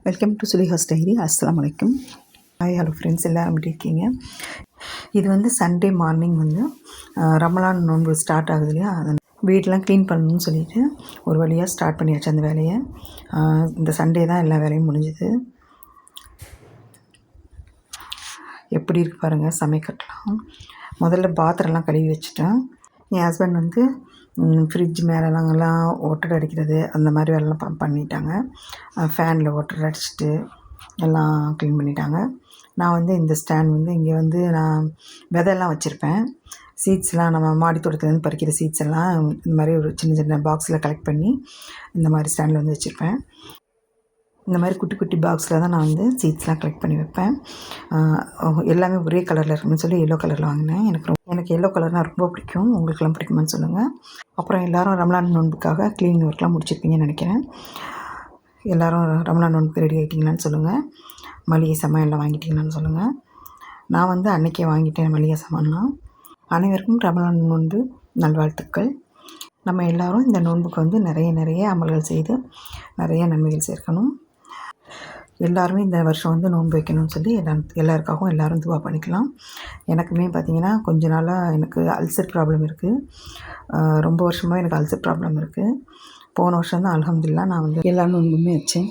Welcome to சுலிஹாஸ் diary. அஸ்ஸலாமு அலைக்கும். Hello friends, எல்லோரும் எப்படி இருக்கீங்க? இது வந்து சண்டே மார்னிங் வந்து ரமலான் நோன்பு ஸ்டார்ட் ஆகுது இல்லையா, அதை வீடெலாம் க்ளீன் பண்ணணும்னு சொல்லிட்டு ஒரு வழியாக ஸ்டார்ட் பண்ணியாச்சு அந்த வேலையை. இந்த சண்டே தான் எல்லா வேலையும் முடிஞ்சுது. எப்படி இருக்கு பாருங்கள் சமைக்கட்டலாம். முதல்ல பாத்திரம்லாம் கழுவி வச்சுட்டேன். என் ஹஸ்பண்ட் வந்து ஃப்ரிட்ஜ் மேலெலாம் ஒட்டடை அடிக்கிறது அந்த மாதிரி வேலைலாம் பண்ணிட்டாங்க. ஃபேனில் ஒட்டடை அடிச்சுட்டு எல்லாம் க்ளீன் பண்ணிட்டாங்க. நான் வந்து இந்த ஸ்டாண்ட் வந்து இங்கே வந்து நான் விதையெல்லாம் வச்சுருப்பேன். சீட்ஸ்லாம் நம்ம மாடி தோட்டத்துலேருந்து பறிக்கிற சீட்ஸ் எல்லாம் இந்த மாதிரி ஒரு சின்ன சின்ன பாக்ஸில் கலெக்ட் பண்ணி இந்த மாதிரி ஸ்டாண்டில் வந்து வச்சுருப்பேன். இந்த மாதிரி குட்டி குட்டி பாக்ஸில் தான் நான் வந்து சீட்ஸ்லாம் கலெக்ட் பண்ணி வைப்பேன். எல்லாமே ஒரே கலரில் இருக்குன்னு சொல்லி எல்லோ கலரில் வாங்கினேன். எனக்கு எல்லோ கலர்னால் ரொம்ப பிடிக்கும். உங்களுக்கெல்லாம் பிடிக்குமான்னு சொல்லுங்கள். அப்புறம் எல்லோரும் ரமலான் நோன்புக்காக க்ளீனிங் ஒர்க்லாம் முடிச்சிருப்பீங்கன்னு நினைக்கிறேன். எல்லோரும் ரமலான் நோன்புக்கு ரெடி ஆகிட்டிங்களான்னு சொல்லுங்கள். மளிகை சாமான் எல்லாம் வாங்கிட்டீங்களான்னு சொல்லுங்கள். நான் வந்து அன்றைக்கே வாங்கிட்டேன் மளிகை சாமான்லாம். அனைவருக்கும் ரமலான் நோன்பு நல்வாழ்த்துக்கள். நம்ம எல்லோரும் இந்த நோன்புக்கு வந்து நிறைய அமல்கள் செய்து நிறைய நன்மைகள் சேர்க்கணும். எல்லாருமே இந்த வருஷம் வந்து நோன்பு வைக்கணும்னு சொல்லி எல்லாருக்காகவும் எல்லோரும் துவா பண்ணிக்கலாம். எனக்குமே பார்த்திங்கன்னா கொஞ்ச நாளாக எனக்கு அல்சர் ப்ராப்ளம் இருக்குது. ரொம்ப வருஷமாக எனக்கு அல்சர் ப்ராப்ளம் இருக்குது. போன வருஷம் தான் அல்ஹம்துலில்லாஹ் நான் வந்து எல்லா நோன்புமே வச்சேன்.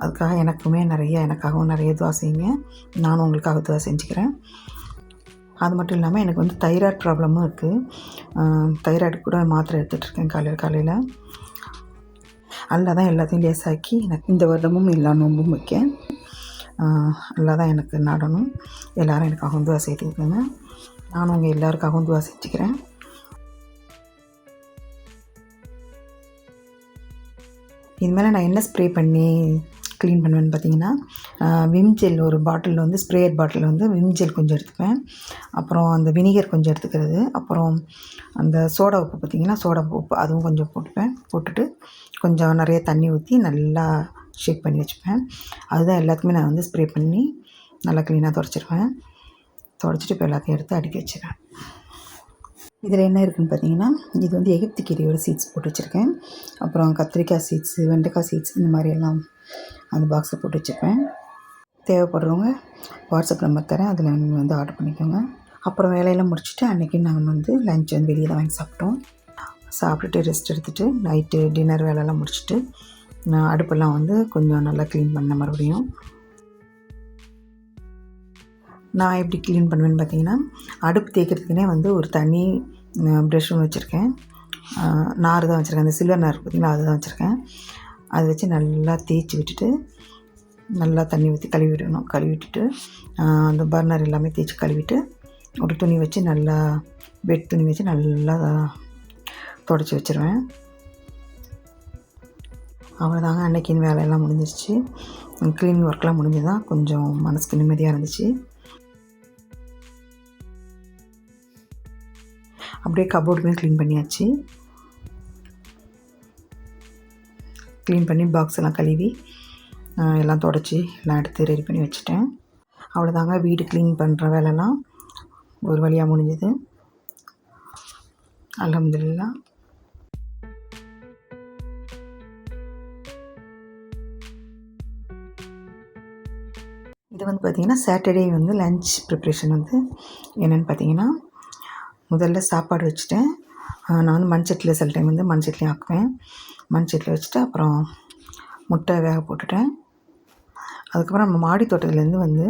அதுக்காக எனக்காகவும் நிறைய துவா செய்யுங்க. நானும் உங்களுக்காக துவா செஞ்சுக்கிறேன். அது மட்டும் இல்லாமல் எனக்கு வந்து தைராய்டு ப்ராப்ளமும் இருக்குது. தைராய்டு கூட மாத்திரை எடுத்துகிட்ருக்கேன் காலையில். அல்லா தான் எல்லாத்தையும் லேசாக்கி எனக்கு இந்த வருடமும் எல்லா நோன்பும் வைக்க அல்லா தான் எனக்கு நடணும். எல்லோரும் எனக்காகவும் துவா செய்துக்கோங்க. நானும் உங்கள் எல்லாருக்காகவும் துவா செஞ்சுக்கிறேன். இதுமாதிரி நான் என்ன ஸ்ப்ரே பண்ணி க்ளீன் பண்ணுவேன்னு பார்த்தீங்கன்னா, விம் ஜெல் ஒரு பாட்டிலில் வந்து ஸ்ப்ரேயர் பாட்டிலில் வந்து விம் ஜெல் கொஞ்சம் எடுத்துப்பேன். அப்புறம் அந்த வினிகர் கொஞ்சம் எடுத்துக்கிறது. அப்புறம் அந்த சோடா உப்பு பார்த்திங்கன்னா சோடா உப்பு அதுவும் கொஞ்சம் போட்டுட்டு கொஞ்சம் நிறைய தண்ணி ஊற்றி நல்லா ஷேக் பண்ணி வச்சுப்பேன். அதுதான் எல்லாத்துக்குமே நான் வந்து ஸ்ப்ரே பண்ணி நல்லா க்ளீனாக துடைச்சிருவேன். துடைச்சிட்டு இப்போ எல்லாத்தையும் எடுத்து அடுக்கி வச்சுருவேன். இதில் என்ன இருக்குதுன்னு பார்த்தீங்கன்னா, இது வந்து எகிப்து கீரையோட சீட்ஸ் போட்டு வச்சுருக்கேன். அப்புறம் கத்திரிக்காய் சீட்ஸு, வெண்டைக்காய் சீட்ஸ் இந்த மாதிரி எல்லாம் அந்த பாக்ஸில் போட்டு வச்சுருப்பேன். தேவைப்படுறவங்க வாட்ஸ்அப் நம்பர் தரேன், அதில் நீங்கள் வந்து ஆர்டர் பண்ணிக்கோங்க. அப்புறம் வேலையெல்லாம் முடிச்சுட்டு அன்றைக்கி நாங்கள் வந்து லஞ்ச் வந்து வெளியே தான் வாங்கி சாப்பிட்டோம். சாப்பிட்டுட்டு ரெஸ்ட் எடுத்துகிட்டு நைட்டு டின்னர் வேலையெல்லாம் முடிச்சுட்டு நான் அடுப்பெல்லாம் வந்து கொஞ்சம் நல்லா க்ளீன் பண்ணேன். மறுபடியும் நான் எப்படி க்ளீன் பண்ணுவேன்னு பார்த்தீங்கன்னா, அடுப்பு தேய்க்கிறதுக்குனே வந்து ஒரு தனி ப்ரெஷ் ஒன்று வச்சுருக்கேன். நார் தான் வச்சுருக்கேன். அந்த சில்வர் நார் பார்த்திங்களா, அதுதான் வச்சுருக்கேன். அதை வச்சு நல்லா தேய்ச்சி விட்டுட்டு நல்லா தண்ணி ஊற்றி கழுவிட்டுட்டு அந்த பர்னர் எல்லாமே தேய்ச்சி கழுவிட்டு ஒரு துணி வச்சு நல்லா வெட் துணி வச்சு நல்லா துடைச்சி வச்சுருவேன். அவ்வளோதாங்க, அன்றைக்கின்னு வேலையெல்லாம் முடிஞ்சிருச்சு. க்ளீனிங் ஒர்க்லாம் முடிஞ்சுதான் கொஞ்சம் மனசுக்கு நிம்மதியாக இருந்துச்சு. அப்படியே கபோர்டுமே க்ளீன் பண்ணியாச்சு. க்ளீன் பண்ணி பாக்ஸ் எல்லாம் கழுவி எல்லாம் துடைச்சி எல்லாம் எடுத்து ரெடி பண்ணி வச்சுட்டேன். அவ்வளோதாங்க, வீடு க்ளீன் பண்ணுற வேலைலாம் ஒரு வழியாக முடிஞ்சுது. அல்ஹம்துலில்லாஹ். இது வந்து பார்த்திங்கன்னா சாட்டர்டே வந்து லன்ச் ப்ரிப்ரேஷன் வந்து என்னென்னு பார்த்தீங்கன்னா, முதல்ல சாப்பாடு வச்சுட்டேன். நான் வந்து மண்சட்டியில் சில டைம் வந்து மண்சட்டிலையும் ஆக்குவேன். மண்சட்டியில் வச்சுட்டு அப்புறம் முட்டை வேக போட்டுட்டேன். அதுக்கப்புறம் நம்ம மாடி தோட்டத்துலேருந்து வந்து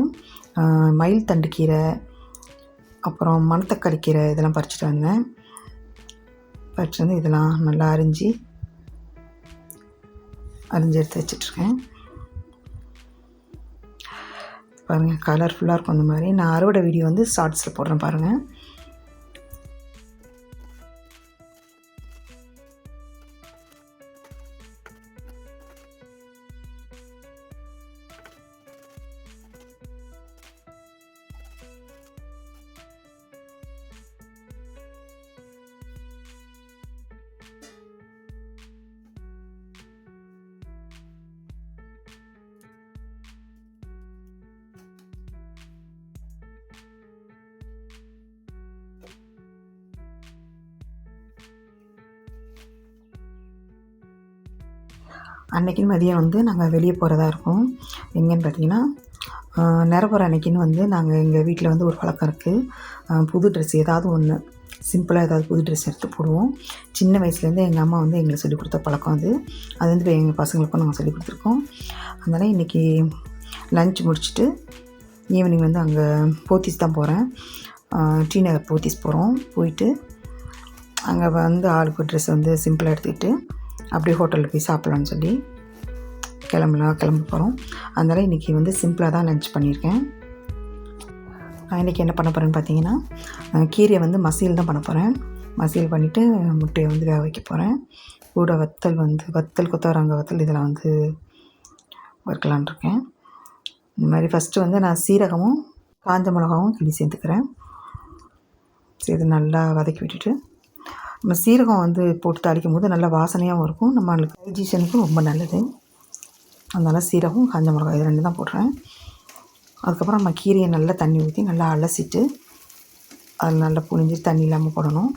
மயில் தண்டு கீரை, அப்புறம் மணத்தக்காளி கீரை இதெல்லாம் பறிச்சுட்டு வந்தேன். பறிச்சுட்டு வந்து இதெல்லாம் நல்லா அரிஞ்சு எடுத்து வச்சிட்ருக்கேன். பாருங்கள், கலர்ஃபுல்லாக இருக்கும். அந்த மாதிரி நான் அறுவடை வீடியோ வந்து ஷார்ட்ஸில் போடுறேன் பாருங்கள். அன்றைக்கின்னு மதியம் வந்து நாங்கள் வெளியே போகிறதா இருக்கோம். எங்கேன்னு பார்த்தீங்கன்னா, நிறப்போற அன்றைக்கின்னு வந்து நாங்கள் எங்கள் வீட்டில் வந்து ஒரு பழக்கம் இருக்குது. புது ட்ரெஸ் ஏதாவது ஒன்று சிம்பிளாக ஏதாவது புது ட்ரெஸ் எடுத்து போடுவோம். சின்ன வயசுலேருந்து எங்கள் அம்மா வந்து எங்களுக்கு சொல்லிக் கொடுத்த பழக்கம் அது. அது வந்து இப்போ எங்கள் பசங்களுக்கும் நாங்கள் சொல்லிக் கொடுத்துருக்கோம். அதனால் இன்றைக்கி லன்ச் முடிச்சுட்டு ஈவினிங் வந்து அங்கே போத்தீஸ் தான் போகிறேன். டி நகர் போத்தீஸ் போகிறோம். போயிட்டு அங்கே வந்து ஆளுக்கு ஒரு ட்ரெஸ் வந்து சிம்பிளாக எடுத்துக்கிட்டு அப்படியே ஹோட்டலில் போய் சாப்பிட்லான்னு சொல்லி கிளம்ப போகிறோம். அதனால் இன்றைக்கி வந்து சிம்பிளாக தான் லன்ச் பண்ணியிருக்கேன். நான் இன்றைக்கி என்ன பண்ண போகிறேன்னு பார்த்தீங்கன்னா, கீரையை வந்து மசியல் தான் பண்ண போகிறேன். மசியல் பண்ணிவிட்டு முட்டையை வந்து வேக வைக்க போகிறேன். கூட வத்தல் கொத்தவரங்காய் வத்தல் இதெல்லாம் வந்து வறுக்கலான்னு இருக்கேன். இந்த மாதிரி ஃபஸ்ட்டு வந்து நான் சீரகமும் காஞ்ச மிளகாவும் கிள்ளி சேர்த்துக்கிறேன். இது நல்லா வதக்கி விட்டுட்டு, நம்ம சீரகம் வந்து போட்டு தாளிக்கும் போது நல்லா வாசனையாகவும் இருக்கும். நம்மளுக்கு டைஜஷனுக்கும் ரொம்ப நல்லது. அதனால் சீரகம் காஞ்ச மிளகாய் இது 2 தான் போடுறேன். அதுக்கப்புறம் நம்ம கீரையை நல்லா தண்ணி ஊற்றி நல்லா அலசிட்டு அதில் நல்லா புழிஞ்சு தண்ணி இல்லாமல் போடணும்.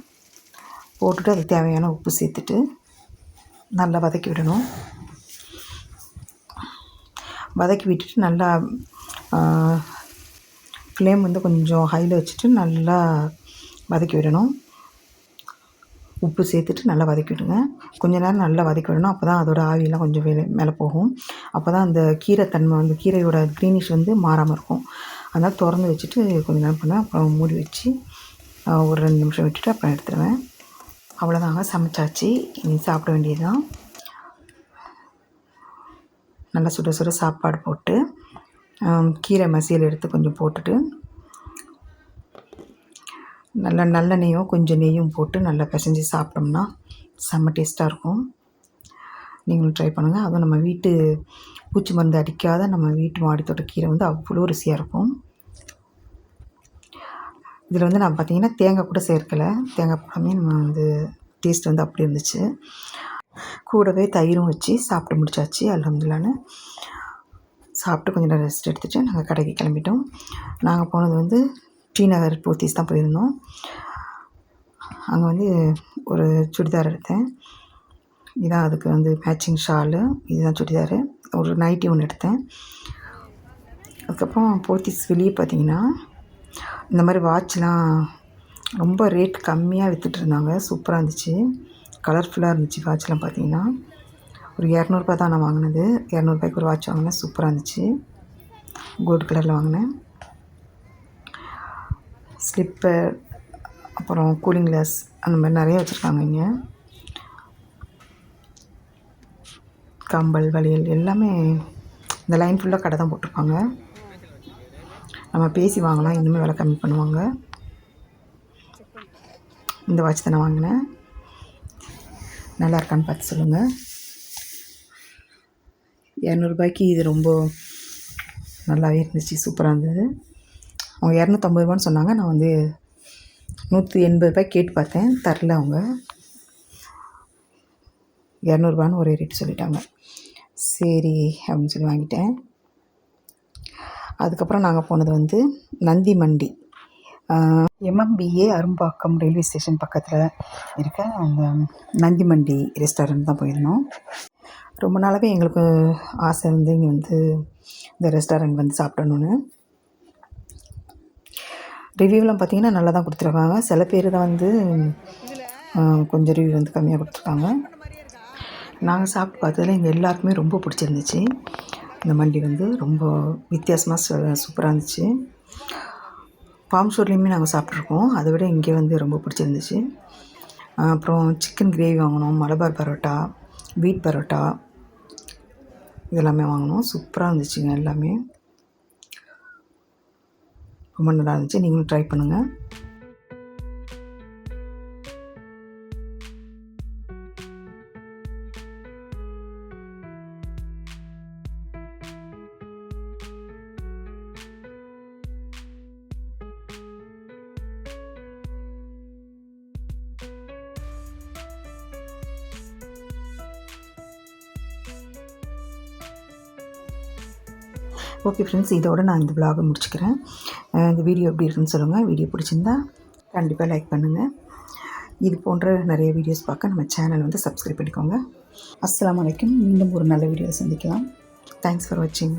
போட்டுட்டு அதுக்கு தேவையான உப்பு சேர்த்துட்டு நல்லா வதக்கி விடணும். வதக்கி விட்டுட்டு நல்லா ஃப்ளேம் வந்து கொஞ்சம் ஹையில் வச்சுட்டு நல்லா வதக்கி விடணும். உப்பு சேர்த்துட்டு நல்லா வதக்கி விடுங்க. கொஞ்ச நேரம் நல்லா வதக்கி விடணும். அப்போ தான் அதோடய ஆவியெல்லாம் கொஞ்சம் மேலே போகும். அப்போ தான் அந்த கீரைத்தன்மை வந்து கீரையோட க்ரீனிஷ் வந்து மாறாமல் இருக்கும். அதனால் திறந்து வச்சுட்டு கொஞ்சம் நேரம் பண்ணேன். அப்புறம் மூடி வச்சு ஒரு 2 நிமிஷம் விட்டுட்டு அப்புறம் எடுத்துடுவேன். அவ்வளோதாங்க, சமைச்சாச்சு. இனி சாப்பிட வேண்டியது தான். நல்லா சுட சுட சாப்பாடு போட்டு கீரை மசியல் எடுத்து கொஞ்சம் போட்டுட்டு நல்லா நல்லெண்ணெயும் கொஞ்சம் நெய்யும் போட்டு நல்லா பிசைஞ்சு சாப்பிட்டோம்னா செம்ம டேஸ்ட்டாக இருக்கும். நீங்களும் ட்ரை பண்ணுங்கள். அதுவும் நம்ம வீட்டு பூச்சி மருந்து அடிக்காத நம்ம வீட்டு மாடித்தோட்ட கீரை வந்து அவ்வளோ ருசியாக இருக்கும். இதில் வந்து நான் பார்த்திங்கன்னா தேங்காய் கூட சேர்க்கலை. தேங்காய் போடாமே நம்ம வந்து டேஸ்ட் வந்து அப்படி இருந்துச்சு. கூடவே தயிரும் வச்சு சாப்பிட்டு முடிச்சாச்சு. அல்ஹம்துலில்லாஹ்னு சாப்பிட்டு கொஞ்சம் நேரம் ரெஸ்ட் எடுத்துகிட்டு நாங்கள் கடைக்கு கிளம்பிட்டோம். நாங்கள் போனது வந்து டி நகர் போத்தீஸ் தான் போயிருந்தோம். அங்கே வந்து ஒரு சுடிதார் எடுத்தேன். இதான் அதுக்கு வந்து மேட்சிங் ஷாலு, இதுதான் சுடிதாரு. ஒரு நைட்டி ஒன்று எடுத்தேன். அதுக்கப்புறம் போத்தீஸ் வெளியே பார்த்திங்கன்னா இந்த மாதிரி வாட்ச்லாம் ரொம்ப ரேட் கம்மியாக விற்றுட்ருந்தாங்க. சூப்பராக இருந்துச்சு, கலர்ஃபுல்லாக இருந்துச்சு. வாட்ச்லாம் பார்த்திங்கன்னா ஒரு 200 தான் நான் வாங்கினது. 200 ஒரு வாட்ச் வாங்கினேன். சூப்பராக இருந்துச்சு. கோல்டு கலரில் வாங்கினேன். ஸ்லிப்பர், அப்புறம் கூலிங் கிளாஸ், அந்த மாதிரி நிறைய வச்சுருக்காங்க இங்கே. கம்பல், வளையல் எல்லாமே இந்த லைன் ஃபுல்லாக கடை தான் போட்டிருப்பாங்க. நம்ம பேசி வாங்கலாம், இன்னுமே விலை கம்மி பண்ணுவாங்க. இந்த வாட்ச் தான் நான் வாங்கினேன். நல்லா இருக்கான்னு பார்த்து சொல்லுங்கள். 200 இது ரொம்ப நல்லாவே இருந்துச்சு, சூப்பராக இருந்தது. அவங்க 250 சொன்னாங்க. நான் வந்து 180 கேட்டு பார்த்தேன், தரல அவங்க. 200 ஒரே ரேட்டு சொல்லிட்டாங்க. சரி அப்படின்னு சொல்லி வாங்கிட்டேன். அதுக்கப்புறம் நாங்கள் போனது வந்து நந்தி மண்டி, MMBA அரும்பாக்கம் ரயில்வே ஸ்டேஷன் பக்கத்தில் இருக்க அந்த நந்தி மண்டி ரெஸ்டாரண்ட் தான் போயிருந்தோம். ரொம்ப நாளாகவே எங்களுக்கு ஆசை வந்து இங்கே வந்து இந்த ரெஸ்டாரண்ட் வந்து சாப்பிடணுன்னு. ரிவ்யூலாம் பார்த்திங்கன்னா நல்லா தான் கொடுத்துருக்காங்க. சில பேர் தான் வந்து கொஞ்சம் ரிவ்யூ வந்து கம்மியாக கொடுத்துருக்காங்க. நாங்கள் சாப்பிட்டு பார்த்ததில் எங்கள் எல்லாருக்குமே ரொம்ப பிடிச்சிருந்துச்சு. இந்த மண்டி வந்து ரொம்ப வித்தியாசமாக சூப்பராக இருந்துச்சு. பாம் ஷோர்லேயுமே நாங்கள் சாப்பிட்ருக்கோம். அதை விட இங்கே வந்து ரொம்ப பிடிச்சிருந்துச்சு. அப்புறம் சிக்கன் கிரேவி வாங்கினோம், மலபார் பரோட்டா, வீட் பரோட்டா இதெல்லாமே வாங்கினோம். சூப்பராக இருந்துச்சுங்க எல்லாமே. ரொம்ப நல்லா இருந்துச்சு. நீங்களும் ட்ரை பண்ணுங்கள். ஓகே ஃப்ரெண்ட்ஸ், இதோடு நான் இந்த விலாகை முடிச்சுக்கிறேன். இந்த வீடியோ எப்படி இருக்குன்னு சொல்லுங்கள். வீடியோ பிடிச்சிருந்தா கண்டிப்பாக லைக் பண்ணுங்கள். இது போன்ற நிறைய வீடியோஸ் பார்க்க நம்ம சேனல் வந்து சப்ஸ்கிரைப் பண்ணிக்கோங்க. அஸ்ஸலாமு அலைக்கும். மீண்டும் ஒரு நல்ல வீடியோவில் சந்திக்கலாம். தேங்க்ஸ் ஃபார் வாட்சிங்.